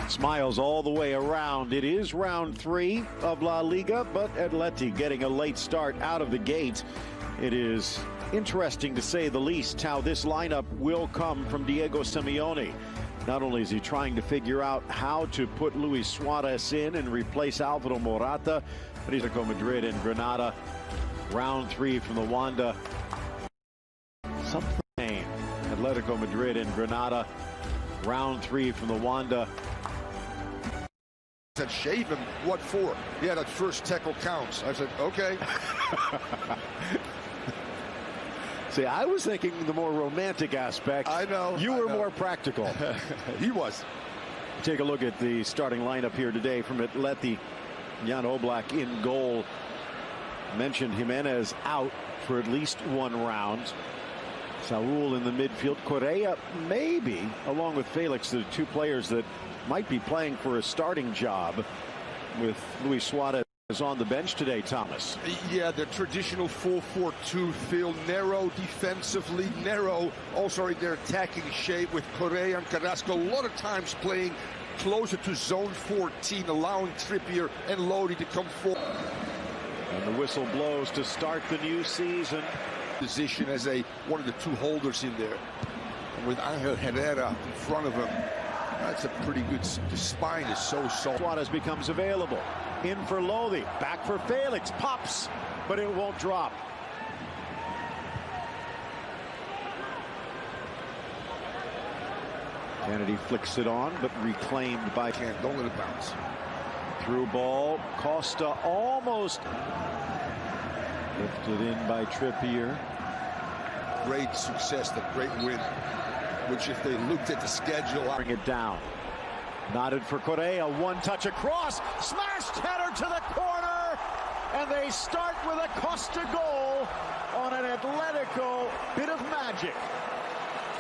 Smiles all the way around. It is round 3 of La Liga, but Atleti getting a late start out of the gate. It is interesting, to say the least, how this lineup will come from Diego Simeone. Not only is he trying to figure out how to put Luis Suarez in and replace Alvaro Morata, but he's Atletico Madrid and Granada. Round 3 from the Wanda. Something. Atletico Madrid and Granada. Round 3 from the Wanda. Said shave him. What for? Yeah, that first tackle counts. I said, okay. See, I was thinking the more romantic aspect. I know. You were more practical. He was. Take a look at the starting lineup here today from Atleti. Jan Oblak in goal. Mentioned Jimenez out for at least 1 round. Saul in the midfield. Correa maybe, along with Felix, the 2 players that might be playing for a starting job, with Luis Suarez on the bench today, Thomas. Yeah, the traditional 4-4-2, Phil. Narrow defensively, narrow also in their attacking shape, with Correa and Carrasco a lot of times playing closer to zone 14, allowing Trippier and Lodi to come forward. And the whistle blows to start the new season. Position as one of the 2 holders in there, and with Angel Herrera in front of him, that's a pretty good. The spine is so soft. Suarez becomes available. In for Lodi. Back for Felix. Pops, but it won't drop. Kennedy flicks it on, but reclaimed by. Don't let it bounce. Through ball. Costa almost lifted in by Trippier. Great success, the great win, which if they looked at the schedule. Bring it down. Nodded for Correa. 1 touch across. Smashed header to the corner. And they start with a Costa goal on an Atletico bit of magic.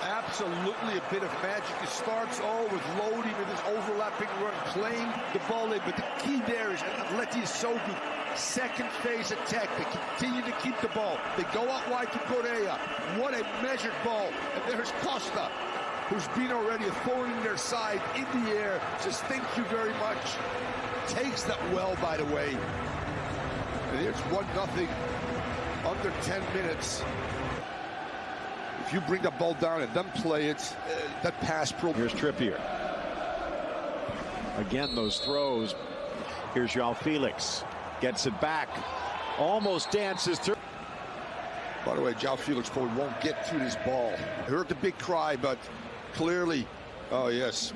Absolutely a bit of magic. It starts all with Lodi with his overlapping run, playing the ball in. But the key there is Atleti is so good. Second phase attack. They continue to keep the ball. They go out wide to Correa. What a measured ball. And there's Costa, who's been already a thorn in their side, in the air. Says, thank you very much. Takes that well, by the way. And here's 1-0 under 10 minutes. If you bring the ball down and then play it, that pass. Here's Trippier. Again, those throws. Here's João Felix. Gets it back. Almost dances through. By the way, João Felix probably won't get to this ball. I heard the big cry, but clearly, oh yes.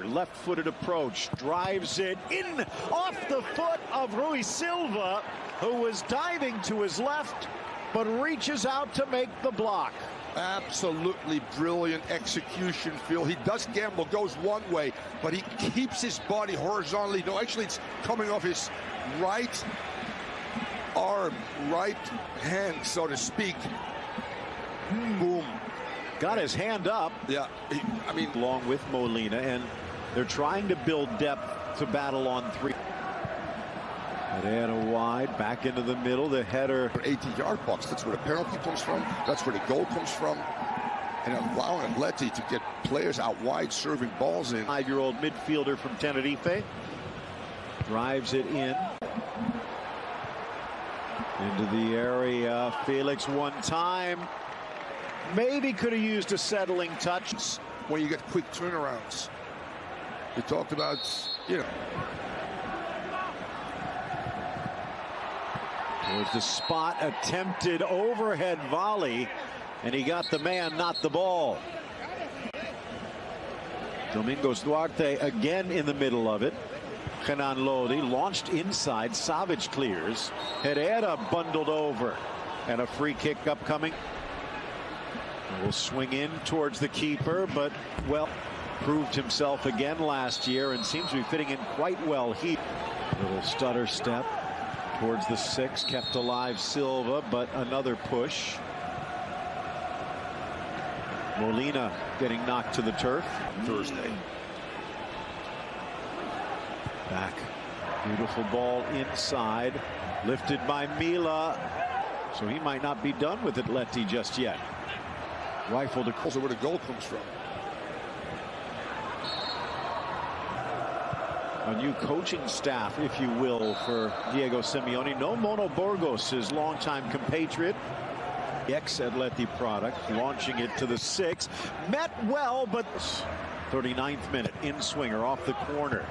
Left-footed approach. Drives it in off the foot of Rui Silva, who was diving to his left, but reaches out to make the block. Absolutely brilliant execution, Phil. He does gamble, goes one way, but he keeps his body horizontally. No, actually, it's coming off his right arm, right hand, so to speak. Boom. Got his hand up. Yeah, I mean, along with Molina, and they're trying to build depth to battle on 3. Herrera wide, back into the middle, the header. 18-yard box, that's where the penalty comes from, that's where the goal comes from. And allowing Atleti to get players out wide serving balls in. 5-year-old midfielder from Tenerife. Drives it in. Into the area. Felix 1 time. Maybe could have used a settling touch. When you get quick turnarounds. You talked about, you know. There's the spot, attempted overhead volley, and he got the man, not the ball. Domingos Duarte again in the middle of it. Kenan Lodi launched inside. Savic clears. Herrera bundled over, and a free kick upcoming. Will swing in towards the keeper, but well, proved himself again last year and seems to be fitting in quite well. Little stutter step towards the 6, kept alive Silva, but another push. Molina getting knocked to the turf. Thursday. Back. Beautiful ball inside. Lifted by Mila. So he might not be done with Atleti just yet. Rifled across. Also where the goal comes from. A new coaching staff, if you will, for Diego Simeone. No Mono Burgos, his longtime compatriot. Ex-Atleti product, launching it to the 6. Met well, but 39th minute, in-swinger off the corner.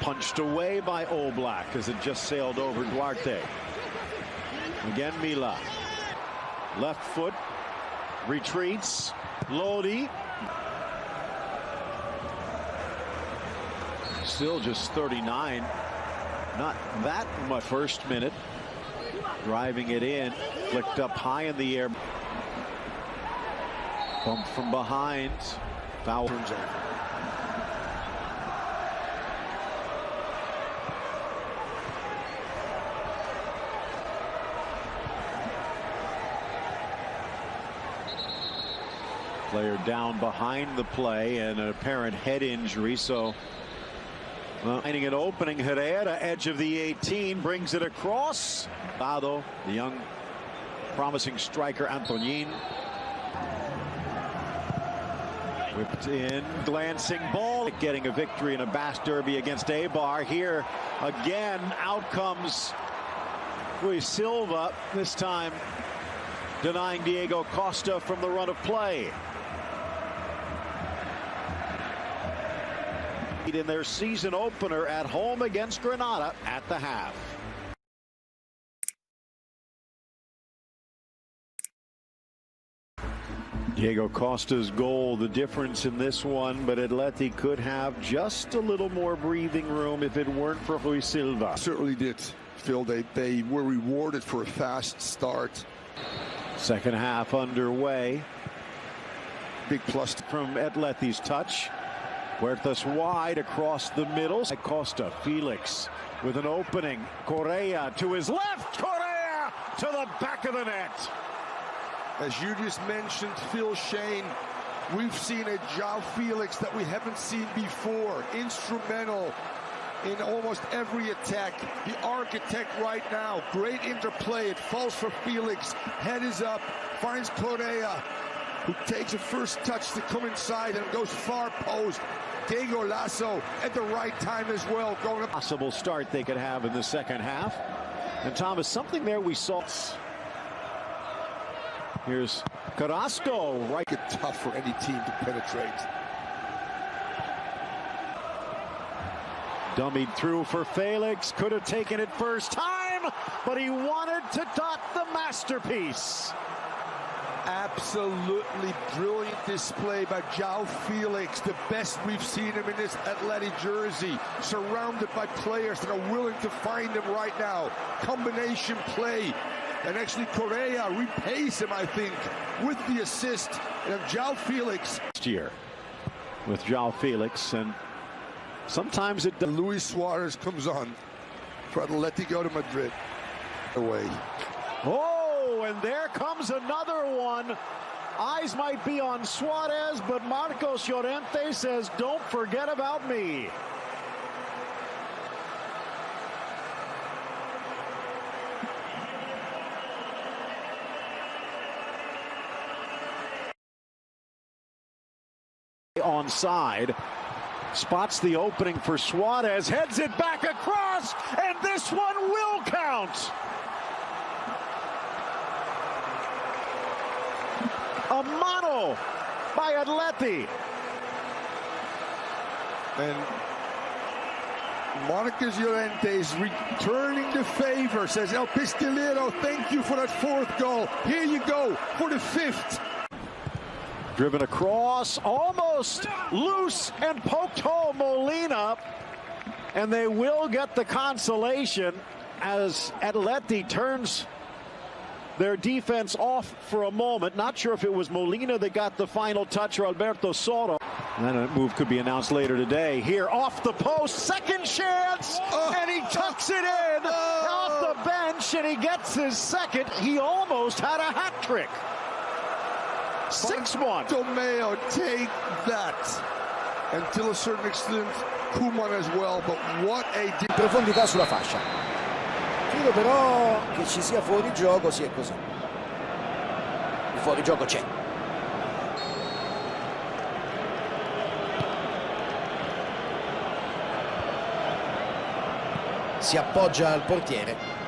Punched away by Oblak as it just sailed over Duarte. Again, Mila. Left foot, retreats. Lodi. Still just 39. Not that much. First minute. Driving it in. Flicked up high in the air. Bump from behind. Foul. Turns over. Player down behind the play and an apparent head injury, so finding an opening. Herrera, edge of the 18, brings it across. Lado, the young promising striker Antonin. Whipped in, glancing ball, getting a victory in a Basque Derby against Eibar. Here again, out comes Rui Silva, this time denying Diego Costa from the run of play. In their season opener at home against Granada at the half. Diego Costa's goal, the difference in this one, but Atleti could have just a little more breathing room if it weren't for Rui Silva. Certainly did, Phil. They were rewarded for a fast start. Second half underway. Big plus from Atleti's touch. Huertas wide across the middle. Costa, Felix with an opening. Correa to his left. Correa to the back of the net. As you just mentioned, Phil Shane, we've seen a João Felix that we haven't seen before. Instrumental in almost every attack. The architect right now. Great interplay. It falls for Felix. Head is up. Finds Correa, who takes a first touch to come inside and goes far post. Diego Lasso at the right time as well. Going up. Possible start they could have in the second half. And Thomas, something there we saw. Here's Carrasco. Right. It's tough for any team to penetrate. Dummied through for Felix. Could have taken it first time, but he wanted to dot the masterpiece. Absolutely brilliant display by João Felix, the best we've seen him in this Atleti jersey, surrounded by players that are willing to find him right now. Combination play, and actually Correa repays him, I think, with the assist. And João Felix next year with João Felix, and sometimes it. Luis Suarez comes on for Atletico de Madrid. Away. Oh, and there comes another one. Eyes might be on Suarez, but Marcos Llorente says, "Don't forget about me." Onside, spots the opening for Suarez, heads it back across, and this one will count. A mano by Atleti. And Marcos Llorente is returning the favor, says El Pistolero, thank you for that fourth goal. Here you go for the fifth. Driven across, almost loose, and poked home Molina. And they will get the consolation as Atleti turns their defense off for a moment. Not sure if it was Molina that got the final touch or Alberto Soto. And then a move could be announced later today. Here off the post, second chance, and he tucks it in off the bench, and he gets his second. He almost had a hat trick. 6-1. Tomeo, take that. Until a certain extent, Koeman as well, but what a... Profondità sulla fascia. Credo però che ci sia fuorigioco, sì, è così. Il fuorigioco c'è. si appoggia al portiere.